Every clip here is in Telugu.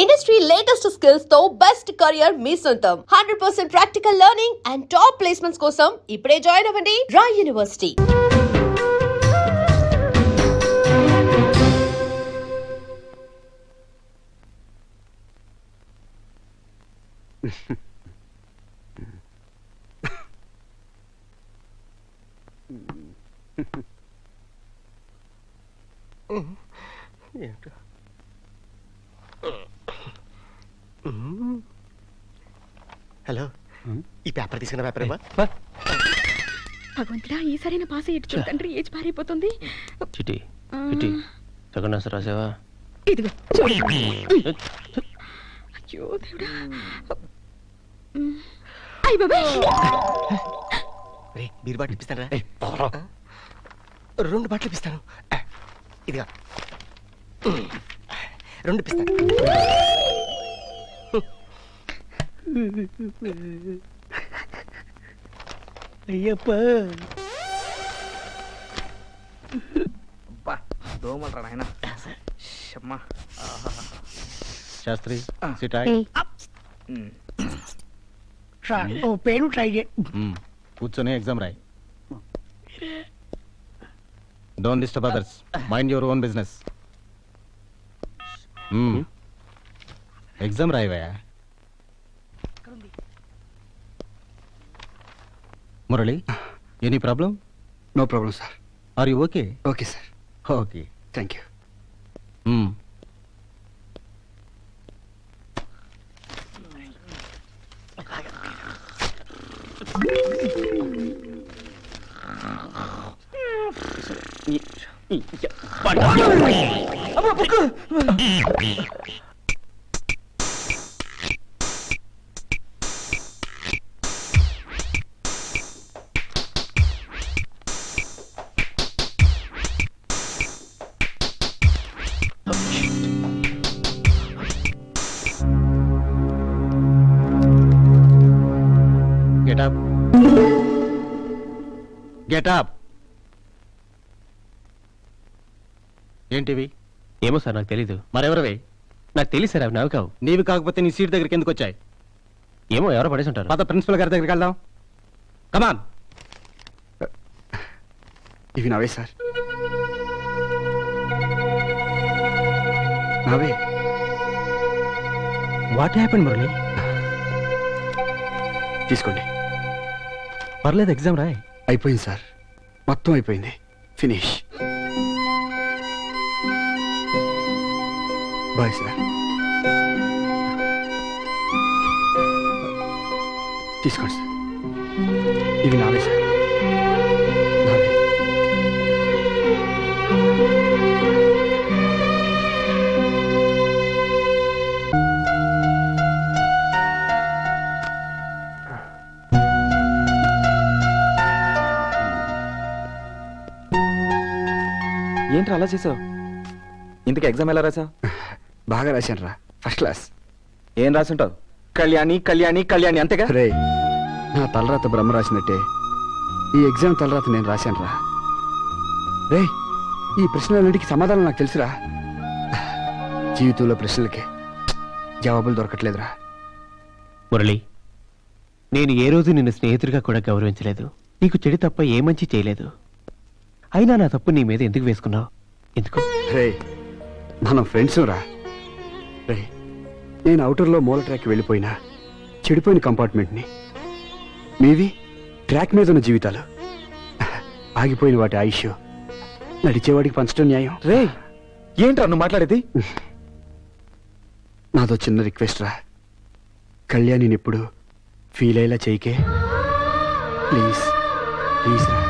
Industry latest skills తో best career మీ సొంతం 100% practical learning and top placements కోసం ఇప్పుడే జాయిన్ అవ్వండి Rai University. హలో ఈ పేపర్ తీసుకున్న పేపర్ ఏమా భగవంతుడా ఈసారి నా పాస్ అయ్యేట్టు చూడండి ఏజ్ పారిపోతుంది చిటి చిటి సెకండ్ ఆన్సర్ రాసావా ఇదిగో చూడు అయ్యో దేవుడా అయ్య బాబాయ్ రే బీర్ బాటిల్ ఇప్పిస్తారా 2 బాటిల్ ఇప్పిస్తాను ఇదిగా 2 ఇప్పిస్తాను అయ్యప్ప దోమలరా నాయన శాస్త్రి సిటాయ్ ఓ పేరు ట్రై చేయి కూర్చొని ఎగ్జామ్ రాయి don't disturb others mind your own business exam రాయవా Murali any problem no problem sir are you okay okay sir okay thank you Get up. Get up. ఏంటివి? ఏమో సార్ నాకు తెలీదు. మరెవరివి? నాకు తెలియదు సార్, అవి నావి కావు. నీవి కాకపోతే నీ సీట్ దగ్గరికి ఎందుకు వచ్చాయి? ఏమో ఎవరో పడేసి ఉంటారు. పద ప్రిన్సిపల్ గారి దగ్గరికి వెళ్దాం. కమాన్. ఇవి నావే సార్, నావే. What happened Murali? తీసుకోండి. పర్లేదు, ఎగ్జామ్ రాయ్. అయిపోయింది సార్, మొత్తం అయిపోయింది. ఫినిష్. Bye sir. తీసుకోండి సార్, ఇవి నావే సార్, నావే. ఏంటి అలా చేసావు? ఇంతకు ఎగ్జామ్ ఎలా రాసావు? బాగా రాశాను రా, ఫస్ట్ క్లాస్. ఏం రాసుంటావు? కళ్యాణి కళ్యాణి కళ్యాణి అంతేగా? రే, నా తలరాత బ్రహ్మ రాసినట్టే ఈ ఎగ్జామ్ తలరాత నేను రాశాను రా. రే, ఈ ప్రశ్నలన్నిటికీ సమాధానం నాకు తెలుసురా. జీవితంలో ప్రశ్నలకే జవాబులు దొరకట్లేదురా. మురళి, నేను ఏ రోజు నిన్ను స్నేహితుడిగా కూడా గౌరవించలేదు. నీకు చెడు తప్ప ఏ మంచి చేయలేదు. అయినా నా తప్పు నీ మీద ఎందుకు వేసుకున్నావు? ఎందుకు? రే, మనం ఫ్రెండ్స్ రా. రే, నేను అవుటర్లో మూల ట్రాక్ వెళ్ళిపోయినా చెడిపోయిన కంపార్ట్మెంట్ని, మీవి ట్రాక్ మీద ఉన్న జీవితాలు, ఆగిపోయిన వాటి ఆయుష్ నడిచేవాడికి పంచడం న్యాయం. రే, ఏంట్రా నువ్వు మాట్లాడేది? నాదో చిన్న రిక్వెస్ట్ రా, కళ్యాణిని ఎప్పుడు ఫీల్ అయ్యేలా చేయకే. ప్లీజ్ ప్లీజ్ రా,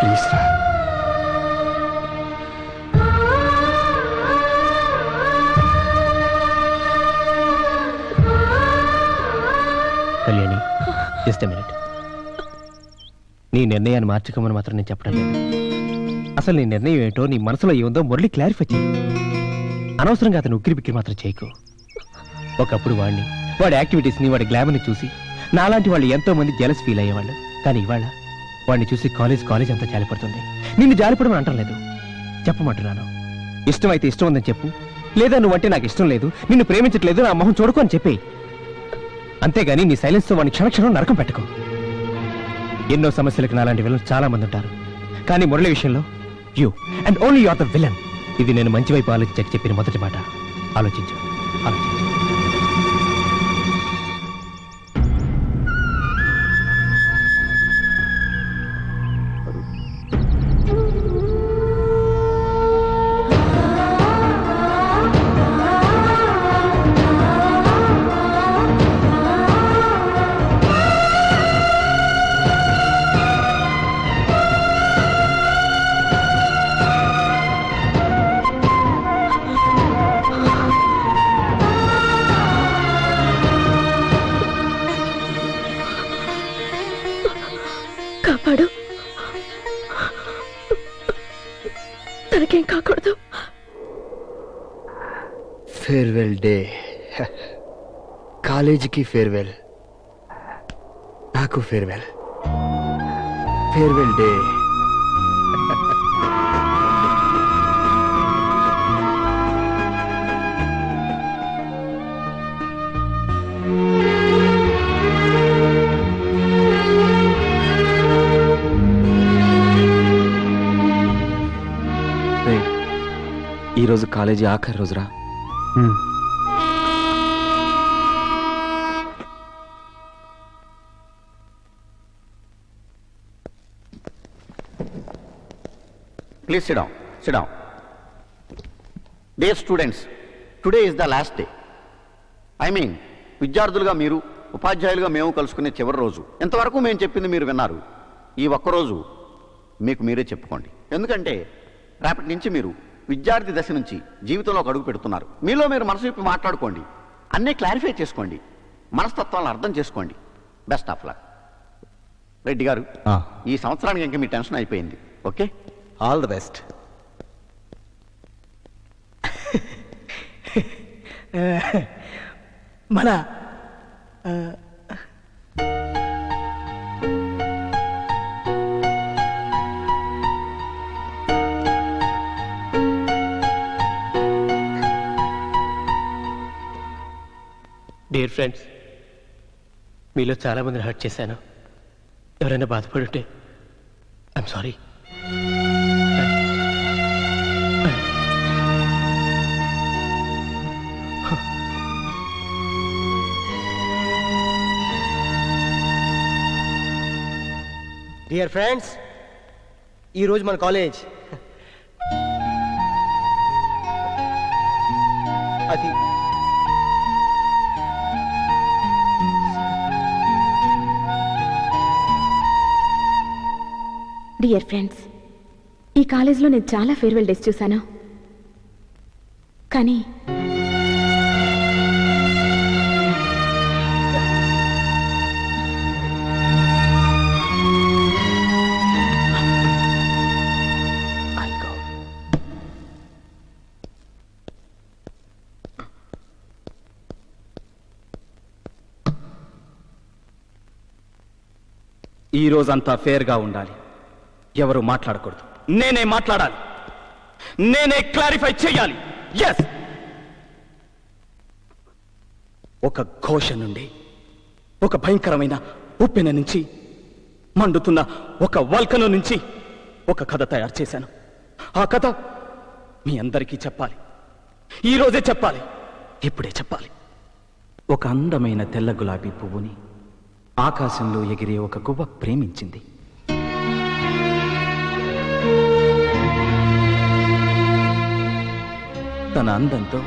ప్లీజ్ రా. Kalyani, just a minute. నీ నిర్ణయాన్ని మార్చుకోమని మాత్రం నేను చెప్పడం లేదు. అసలు నీ నిర్ణయం ఏంటో, నీ మనసులో ఏముందో మురళి క్లారిఫై చేయి. అనవసరంగా అతను ఉక్కిరి బిక్కిరి మాత్రం చేయకు. ఒకప్పుడు వాడి యాక్టివిటీస్ని, వాడి గ్లామర్ని చూసి నాలాంటి వాళ్ళు ఎంతో మంది జెలస్ ఫీల్ అయ్యేవాళ్ళు. కానీ ఇవాళ వాడిని చూసి కాలేజ్ అంతా జాలిపడుతుంది. నిన్ను జాలిపడమని అంటం లేదు. చెప్పమంటున్నాను. ఇష్టమైతే ఇష్టం ఉందని చెప్పు, లేదా నువ్వంటే నాకు ఇష్టం లేదు, నిన్ను ప్రేమించట్లేదు, నా మొహం చూడకు అని చెప్పి. అంతేగాని నీ సైలెన్స్తో వాడిని క్షణక్షణం నరకం పెట్టుకో. ఎన్నో సమస్యలకు నాలాంటి విలన్ చాలా మంది ఉంటారు, కానీ మురళి విషయంలో you and only you are the villain. ఇది నేను మంచి వైపు ఆలోచించక చెప్పిన మొదటి మాట. ఆలోచించు, ఆలోచించు. కాపాడు, తనకేం కాకూడదు. Farewell day. కాలేజీకి ఫేర్వెల్, నాకు ఫేర్వెల్. Farewell day. ఈరోజు కాలేజీ ఆఖరి రోజురా. Please sit down. Sit down. Dear students, today is the last day. I mean, విద్యార్థులుగా మీరు, ఉపాధ్యాయులుగా మేము కలుసుకునే చివరి రోజు. ఎంతవరకు మేము చెప్పింది మీరు విన్నారు. ఈ ఒక్కరోజు మీకు మీరే చెప్పుకోండి. ఎందుకంటే రేపటి నుంచి మీరు విద్యార్థి దశ నుంచి జీవితంలో ఒక అడుగు పెడుతున్నారు. మీలో మీరు మనసు విప్పి మాట్లాడుకోండి, అన్నీ క్లారిఫై చేసుకోండి, మనస్తత్వాలను అర్థం చేసుకోండి. Best of luck. రెడ్డి గారు, ఈ సంవత్సరానికి ఇంకా మీ టెన్షన్ అయిపోయింది. Okay, all the best. మన డియర్ ఫ్రెండ్స్, మీలో చాలా మందిని హర్ట్ చేశాను. ఎవరైనా బాధపడుంటే ఐఎమ్ సారీ. డియర్ ఫ్రెండ్స్, ఈరోజు మన కాలేజ్ అది డియర్ ఫ్రెండ్స్, ఈ కాలేజీలో నేను చాలా ఫేర్వెల్ డేస్ చూశాను, కానీ ఈ రోజంతా ఫేర్గా ఉండాలి. ఎవరు మాట్లాడకూడదు. నేనే మాట్లాడాలి, నేనే క్లారిఫై చేయాలి. ఎస్, ఒక ఘోష నుండి, ఒక భయంకరమైన ఉప్పెన నుంచి, మండుతున్న ఒక వల్కను నుంచి ఒక కథ తయారు చేశాను. ఆ కథ మీ అందరికీ చెప్పాలి. ఈరోజే చెప్పాలి, ఇప్పుడే చెప్పాలి. ఒక అందమైన తెల్ల గులాబీ పువ్వుని ఆకాశంలో ఎగిరే ఒక గువ్వ ప్రేమించింది. తన అందంతో,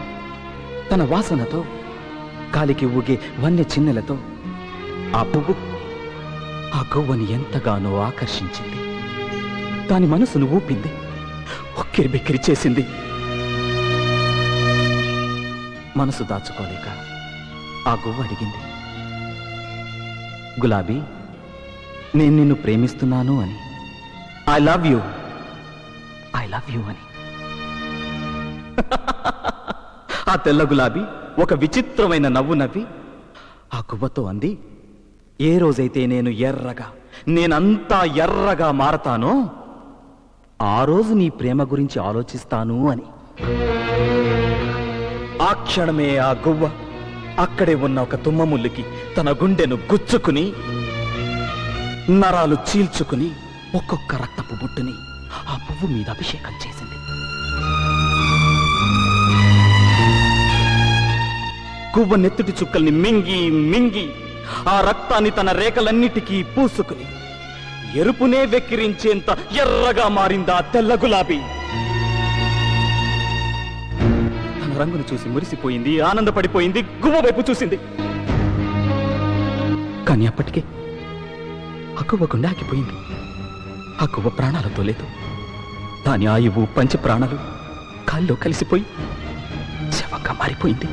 తన వాసనతో, గాలికి ఊగే వన్య చిన్నెలతో ఆ పువ్వు ఆ గువ్వని ఎంతగానో ఆకర్షించింది. దాని మనసును ఊపింది, ఉక్కిరి బిక్కిరి చేసింది. మనసు దాచుకోలేక ఆ గువ్వ అడిగింది, గులాబీ, నేను నిన్ను ప్రేమిస్తున్నాను అని. I love you, I love you అని. ఆ తెల్ల గులాబీ ఒక విచిత్రమైన నవ్వు నవ్వి ఆ గువ్వతో అంది, ఏ రోజైతే నేను ఎర్రగా, నేనంతా ఎర్రగా మారతానో ఆ రోజు నీ ప్రేమ గురించి ఆలోచిస్తాను అని. ఆ క్షణమే ఆ గువ్వ అక్కడే ఉన్న ఒక తుమ్మముల్లికి తన గుండెను గుచ్చుకుని నరాలు చీల్చుకుని ఒక్కొక్క రక్తపు బుట్టుని ఆ పువ్వు మీద అభిషేకం చేసింది. గువ్వ నెత్తుటి చుక్కల్ని మింగి మింగి ఆ రక్తాన్ని తన రేఖలన్నిటికీ పూసుకుని ఎరుపునే వెక్కిరించేంత ఎర్రగా మారిందా తెల్ల గులాబీ. తన రంగును చూసి మురిసిపోయింది, ఆనందపడిపోయింది, గువ్వ వైపు చూసింది. కానీ అప్పటికే ఆ గువ్వ గుండె ఆగిపోయింది. ఆ గువ్వ ప్రాణాలతో లేదు. దాని ఆయువు పంచ ప్రాణాలు కాల్లో కలిసిపోయి శవంగా మారిపోయింది.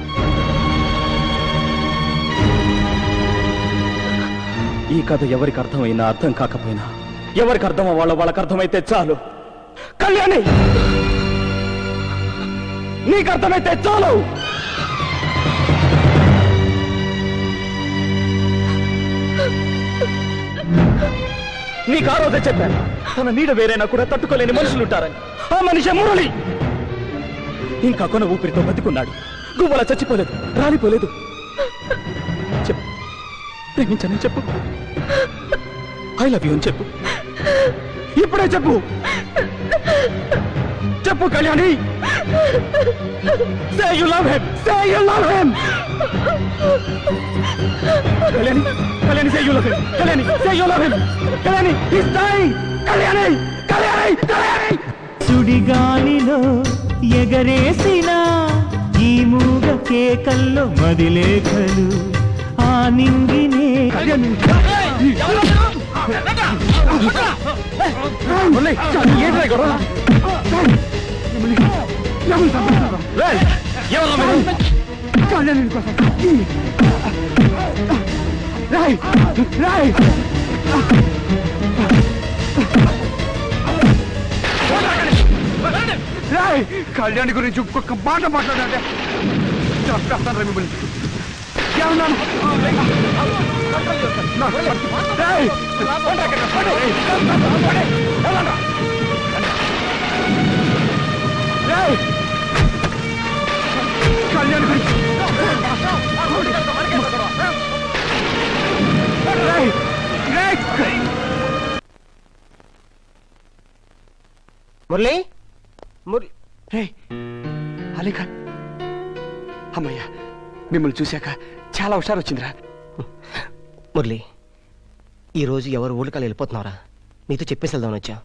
ఈ కథ ఎవరికి అర్థమైనా అర్థం కాకపోయినా, ఎవరికి అర్థం వాళ్ళకి అర్థమైతే చాలు. కళ్యాణి, నీకు అర్థమైతే చాలు. నీకు ఆ రోజే చెప్పాను, తన నీడ వేరైనా కూడా తట్టుకోలేని మనుషులుంటారని. ఆ మనిషి మురళి ఇంకా కొన ఊపిరితో బతికున్నాడు. గువ్వలా చచ్చిపోలేదు, రాలిపోలేదు. చెప్పు, ప్రేమించని చెప్పు. ఐ లవ్ యూ అని చెప్పు. ఇప్పుడే చెప్పు. చెప్పు Kalyani. Say you love him. Say you love him. Kalyani, Kalyani, say you love him. Kalyani, say you love him. Kalyani, he's dying. Kalyani, Kalyani, Kalyani. సుడిగాలిలో ఎగరేసిన ఈ మూగ కేకల్లో మదిలేఖలు ఆ నింగినే. కళ్యాణి గురించి ఒక్కొక్క మాట మాట్లాడంటే చంపేస్తాను రా మిమ్మల్ని. కళ్యాణి గురించి మురళి, మురళి, అలీఖా, అమ్మయ్యా, మిమ్మల్ని చూశాక చాలా హుషారు వచ్చిందిరా. మురళి, ఈరోజు ఎవరు ఊళ్ళకాలు వెళ్ళిపోతున్నారా? నీతో చెప్పేసి వెళ్దామని వచ్చా.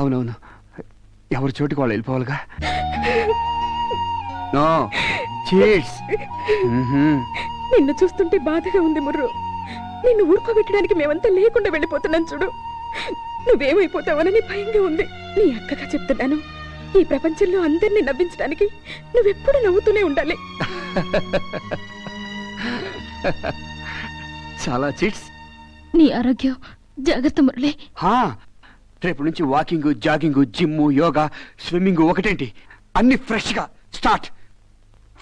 అవునవును, ఎవరి చోటుకి వాళ్ళు వెళ్ళిపోవాలిగా. No cheats. నిన్ను చూస్తుంటే బాధగా ఉంది ముర్రు. నిన్ను ఊరుకోబెట్టడానికి మేమంతా లేకుండా వెళ్ళిపోతున్నాం చూడు. నువ్వేమైపోతావనని భయంగా ఉంది. నీ అక్కగా చెప్తున్నాను, ఈ ప్రపంచంలో అందరినీ నవ్వించడానికి నువ్వెప్పుడు నవ్వుతూనే ఉండాలి. చాలా చీట్స్. నీ ఆరోగ్యం జాగ్రత్త మురళి. రేపు నుంచి walking, jogging, gym, yoga, swimming ఒకటేంటి అన్ని ఫ్రెష్ గా స్టార్ట్.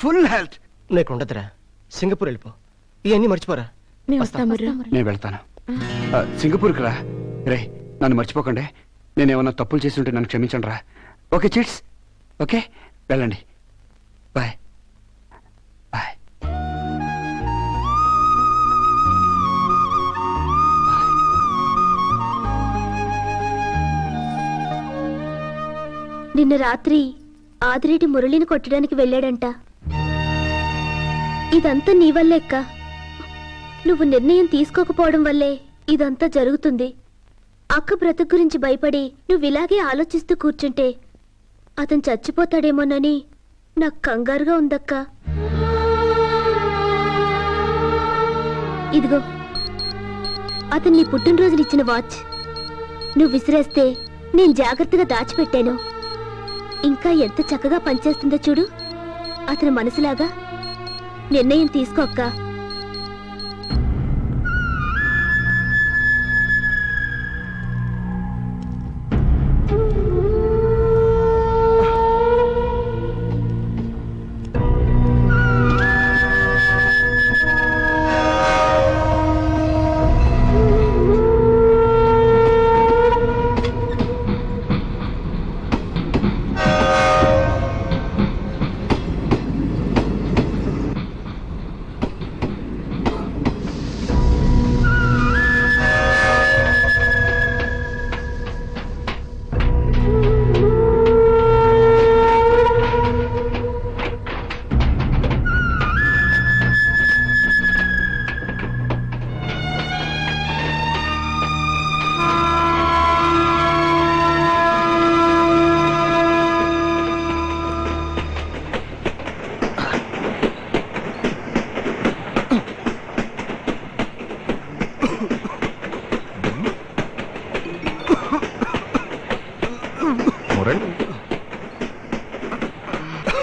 Full health. నీకు ఉండదురా, సింగపూర్ వెళ్ళిపో. ఇవన్నీ మర్చిపోరా. నేను వెళ్తాను సింగపూర్కి రా. రే, నన్ను మర్చిపోకండి. నేనేమన్నా తప్పులు చేసి ఉంటే నన్ను క్షమించండి రా. Okay cheats? ఓకే, వెళ్ళండి. Bye bye. నిన్న రాత్రి ఆదిరెడ్డి మురళిని కొట్టడానికి వెళ్ళాడంట. ఇదంతా నీ వల్లే అక్క. నువ్వు తీసుకోకపోవడం వల్లే ఇదంతా జరుగుతుంది. అక్క బ్రతుకు గురించి భయపడి నువ్విలాగే ఆలోచిస్తూ కూర్చుంటే అతను చచ్చిపోతాడేమోనని నాకు కంగారుగా ఉందక్క. ఇదిగో, అతను నీ పుట్టినరోజునిచ్చిన వాచ్. నువ్వు విసిరేస్తే నేను జాగ్రత్తగా దాచిపెట్టాను. ఇంకా ఎంత చక్కగా పనిచేస్తుందో చూడు. అతని మనసులాగా నిర్ణయం తీసుకో అక్క.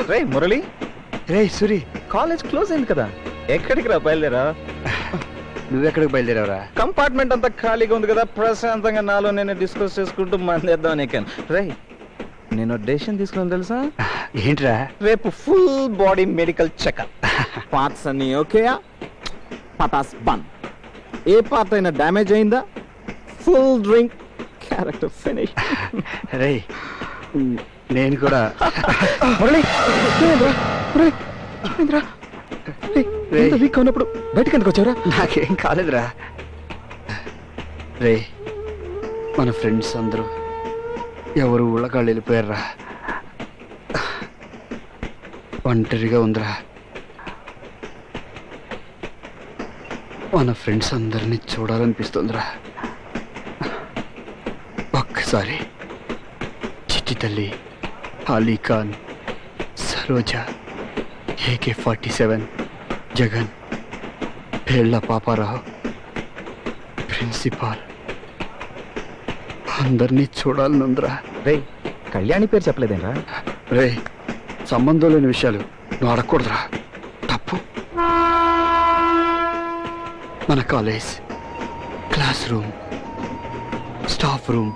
రే మురళి, రే సూరి, కాలేజ్ క్లోజ్ అయింది కదా, ఎక్కడికి రా బయలుదేరా? నువ్వెక్కడికి బయలుదేరావురా? కంపార్ట్మెంట్ అంతా ఖాళీగా ఉంది కదా, ప్రశాంతంగా నాలో నేను డిస్కస్ చేసుకుంటూ మందేద్దాం ఎక్కాను. రే నేను డెసిషన్ తీసుకున్నాను తెలుసా? ఏంట్రా? రేపు full body medical checkup. Parts అన్ని ఓకేయా? పటాస్ బన్. ఏ పార్ట్ అయినా డ్యామేజ్ అయిందా? Full drink, character finish. రే నేను కూడా వీక్ ఉన్నప్పుడు బయటకు ఎందుకు వచ్చారా? నాకేం కాలేదురా. రే మన ఫ్రెండ్స్ అందరూ ఎవరు ఊళ్ళకాళ్ళు వెళ్ళిపోయారా? ఒంటరిగా ఉందిరా. మన ఫ్రెండ్స్ అందరినీ చూడాలనిపిస్తుందిరా. ఒక్కసారి చిట్టి తల్లి, అలీఖాన్, సరోజ, AK-47, జగన్, పేళ్ల పాపారావు, ప్రిన్సిపాల్ అందరినీ చూడాలనుందిరా. రే కళ్యాణి పేరు చెప్పలేదేంరా? రే సంబంధం లేని విషయాలు నువ్వు అడగకూడదురా, తప్పు. మన college, class room, staff room,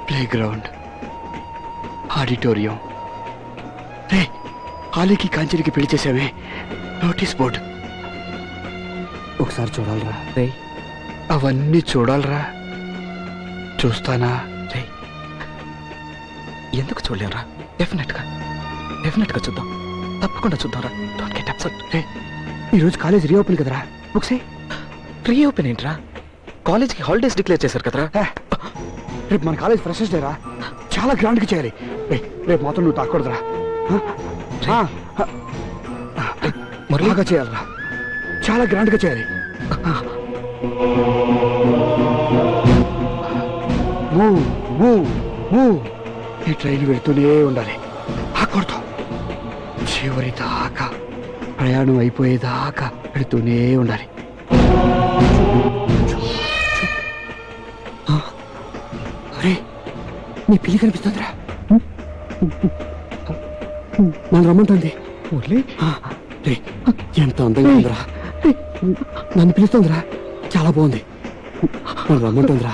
play ground, auditorium, రే ఆలీకి కాంచెలికి పెళ్లి చేసామే నోటీస్ బోర్డు ఒకసారి చూడాలరా. రే అవన్నీ చూడాలరా. చూస్తానా? రే ఎందుకు చూడలేరా? డెఫినెట్ గా చూద్దాం, తప్పకుండా చూద్దాంరా. Don't get upset. రే ఈరోజు కాలేజ్ రీఓపెన్ కదరా, బుక్సే. రీఓపెన్ ఏంట్రా? కాలేజ్కి హాలిడేస్ డిక్లేర్ చేశారు కదరా. రేపు మన కాలేజ్ ఫ్రెషర్స్ డేరా, చాలా గ్రాండ్గా చేయాలి. రేపు మాత్రం నువ్వు తాకూడదురా. బాగా చేయాలరా, చాలా గ్రాండ్గా చేయాలి. Move move move. ఈ ట్రైన్ వెళ్తూనే ఉండాలి, ఆకూడదు. చివరి దాకా, ప్రయాణం అయిపోయేదాకా వెళుతూనే ఉండాలి. అరే నీ పిల్లి కనిపిస్తుందిరా, నన్ను రమ్మంటుంది. ఎంత అందంగా ఉందిరా, నన్ను పిలుస్తుందిరా, చాలా బాగుంది, నన్ను రమ్మంటుందిరా.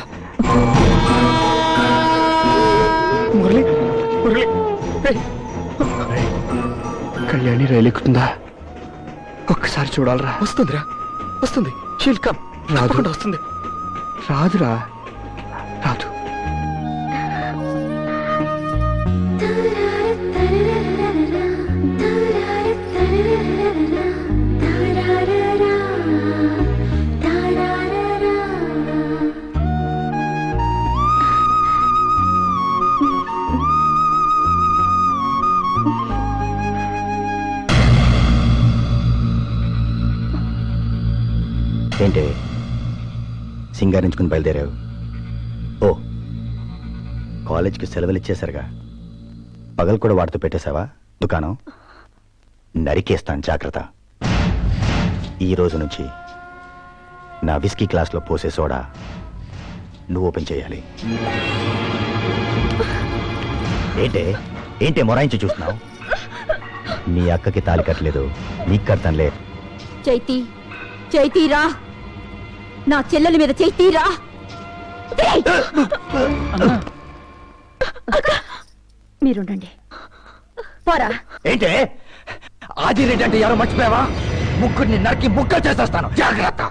మురళి మురళి, కళ్యాణి రైలు ఎక్కుతుందా? ఒక్కసారి చూడాలరా. వస్తుందిరా, వస్తుంది. She'll come. రాదు, వస్తుంది. రాదురా, రాదు. ఏంటి సింగారించుకుని బయలుదేరావు? ఓ కాలేజ్కి సెలవులు ఇచ్చేసరిగా పగలు కూడా వాడితో పెట్టేశావా దుకాణం? నరికేస్తాను, జాగ్రత్త. ఈ రోజు నుంచి నా విస్కీ క్లాస్లో పోసే సోడా నువ్వు ఓపెన్ చేయాలి. ఏంటే మొరాయించి చూస్తున్నావు? నీ అక్కకి తాళి కట్టలేదు, నీకు కడతానులే. చైతీరా, నా చెల్లెలి మీద చైతీరా. మీరుండండి, పోరా. ఏంటే ఆదిరెడ్డి అంటే ఎవరో మర్చిపోయావా? ముగ్గురిని నరికి ముక్కలు చేసేస్తాను, జాగ్రత్త.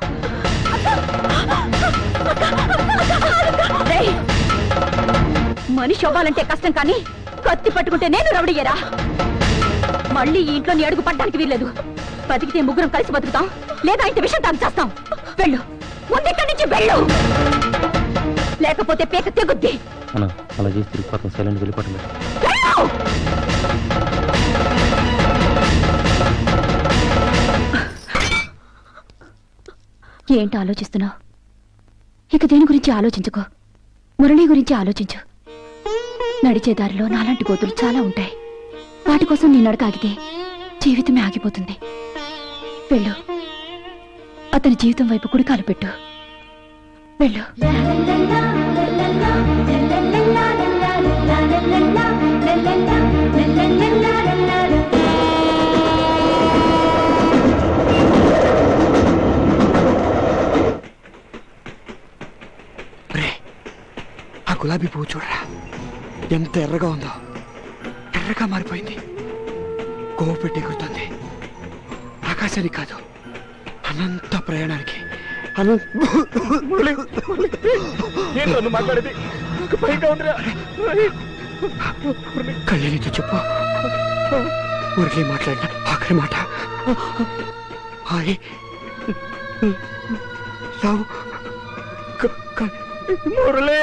మనిషి అవ్వాలంటే కష్టం, కానీ కత్తి పట్టుకుంటే నేను రౌడీయరా. మళ్ళీ ఈ ఇంట్లో నీ అడుగు పడ్డానికి వీల్లేదు. బతికితే ముగ్గురం కలిసి బతుకుతాం, లేదా ఇంత విషయం తాను చేస్తాం. వెళ్ళు, ముందెక్కడి నుంచి వెళ్ళు, లేకపోతే పేక తెగుద్ది. అలా చేసి తిరిగిపోతాం, సైలెంట్ వెళ్ళిపోవటం. ఏంటి ఆలోచిస్తున్నావు? ఇక దేని గురించి ఆలోచించుకో, మురళి గురించి ఆలోచించు. నడిచే దారిలో నాలాంటి గోతులు చాలా ఉంటాయి. వాటి కోసం నీ నడక ఆగితే జీవితమే ఆగిపోతుంది. వెళ్ళు, అతని జీవితం వైపు కుడికాలు పెట్టు. వెళ్ళు. la la la la la la la la la la la la la la la la గులాబీ పువ్వు చూడరా ఎంత ఎర్రగా ఉందో. ఎర్రగా మారిపోయింది. కోవ పెట్టి ఎగురుతుంది. ఆకాశానికి కాదు, అనంత ప్రయాణానికి. మాట్లాడేది నాకు భయంగా ఉందిరా. కళ్యాణితో చెప్పు, మురళి మాట్లాడిన ఆఖరి మాట హాయ్ లవ్ మురళి.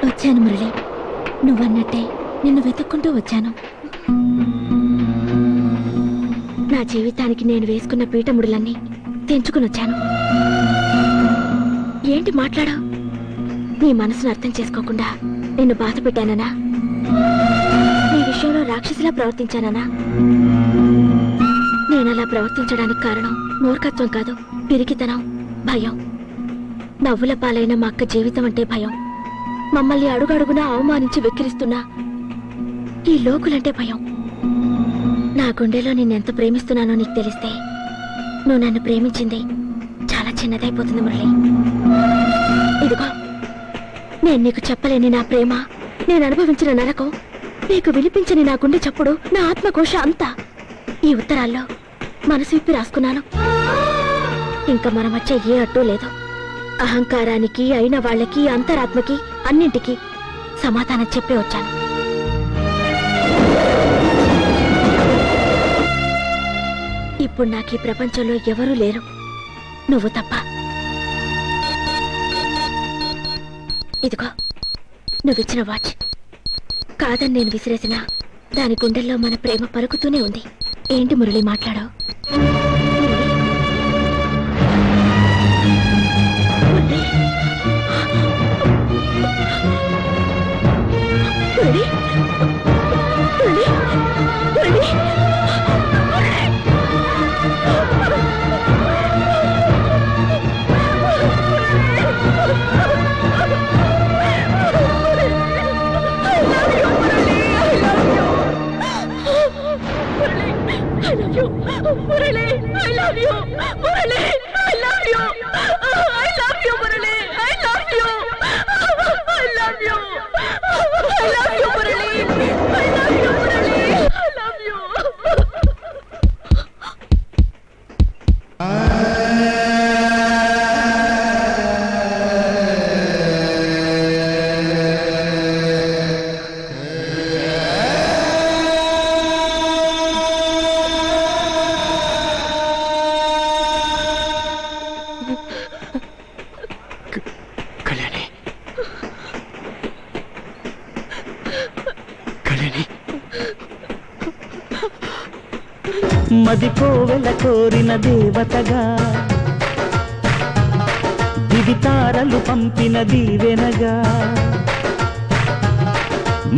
వచ్చాను మురళి, నువ్వన్నట్టే నిన్ను వెతుక్కుంటూ వచ్చాను. నా జీవితానికి నేను వేసుకున్న పీఠముడులన్నీ తెంచుకుని వచ్చాను. ఏంటి మాట్లాడావు? నీ మనసును అర్థం చేసుకోకుండా నిన్ను బాధ పెట్టాననా? నీ విషయంలో రాక్షసిలా ప్రవర్తించాననా? నేనలా ప్రవర్తించడానికి కారణం మూర్ఖత్వం కాదు, పిరికితనం, భయం. నవ్వుల పాలైన మా అక్క జీవితం అంటే భయం. మమ్మల్ని అడుగడుగునా అవమానించి వెక్కిరిస్తున్నా ఈ లోకులంటే భయం. నా గుండెలో నిన్నెంత ప్రేమిస్తున్నానో నీకు తెలిస్తే నువ్వు నన్ను ప్రేమించింది చాలా చిన్నదైపోతుంది మురళి. ఇదిగో, నేను నీకు చెప్పలేని నా ప్రేమ, నేను అనుభవించిన నరకం, నీకు వినిపించని నా గుండె చప్పుడు, నా ఆత్మకోశ అంతా ఈ ఉత్తరాల్లో మనసు విప్పి రాసుకున్నాను. ఇంకా మన మధ్య ఏ అడ్డు లేదు. అహంకారానికి, అయిన వాళ్ళకి, అంతరాత్మకి, అన్నింటికి సమాధానం చెప్పే వచ్చాను. ఇప్పుడు నాకు ఈ ప్రపంచంలో ఎవరూ లేరు, నువ్వు తప్ప. ఇదిగో, నువ్విచ్చిన వాచ్. కాదని నేను విసిరేసినా దాని గుండెల్లో మన ప్రేమ పలుకుతూనే ఉంది. ఏంటి మురళి మాట్లాడావు? మది కోవెల కోరిన దేవతగా, దివి తారలు పంపిన దీవెనగా.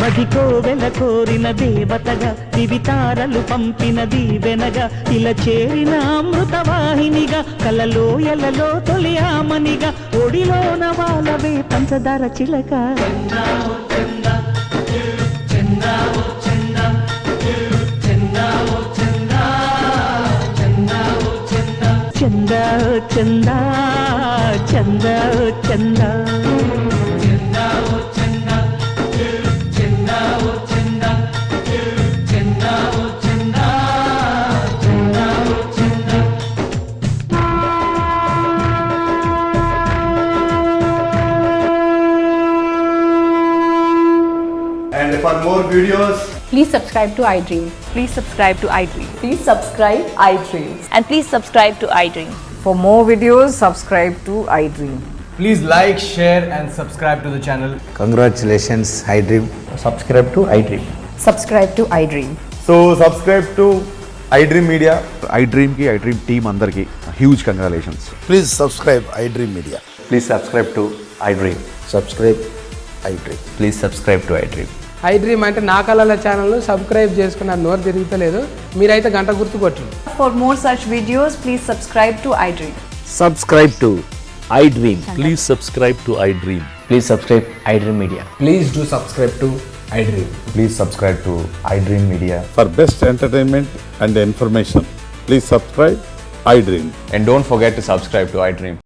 మది కోవెల కోరిన దేవతగా, దివి తారలు పంపిన దీవెనగా. ఇలా చేరిన అమృతవాహినిగా, కలలోయలలో తొలి ఆమనిగా. ఒడిలోన వాళ్ళవే పంచదార చిలక. చందా చందా చందా చందా And for more videos, Please subscribe to iDream. Please subscribe to iDream. Please subscribe iDreams. And please subscribe to iDream. For more videos, subscribe to iDream. Please like, share and subscribe to the channel. Congratulations, iDream. Subscribe to iDream. Subscribe to iDream. So subscribe to iDream Media. iDream కి iDream టీమ్ అందరికి huge congratulations. Please subscribe iDream Media. Please subscribe to iDream. Subscribe iDream. Please subscribe to iDream. iDream అంటే నా కళల ఛానల్ సబ్స్క్రైబ్ చేసుకున్న నోరు తిరుగుతలేదు. మీరైతే గంట గుర్తు కొట్టండి. For more such videos, please subscribe to iDream. Subscribe to iDream. Please subscribe to iDream. Please subscribe iDream media. Please do subscribe to iDream. Please subscribe to iDream Media. For best entertainment and information please subscribe iDream. And don't forget to subscribe to iDream.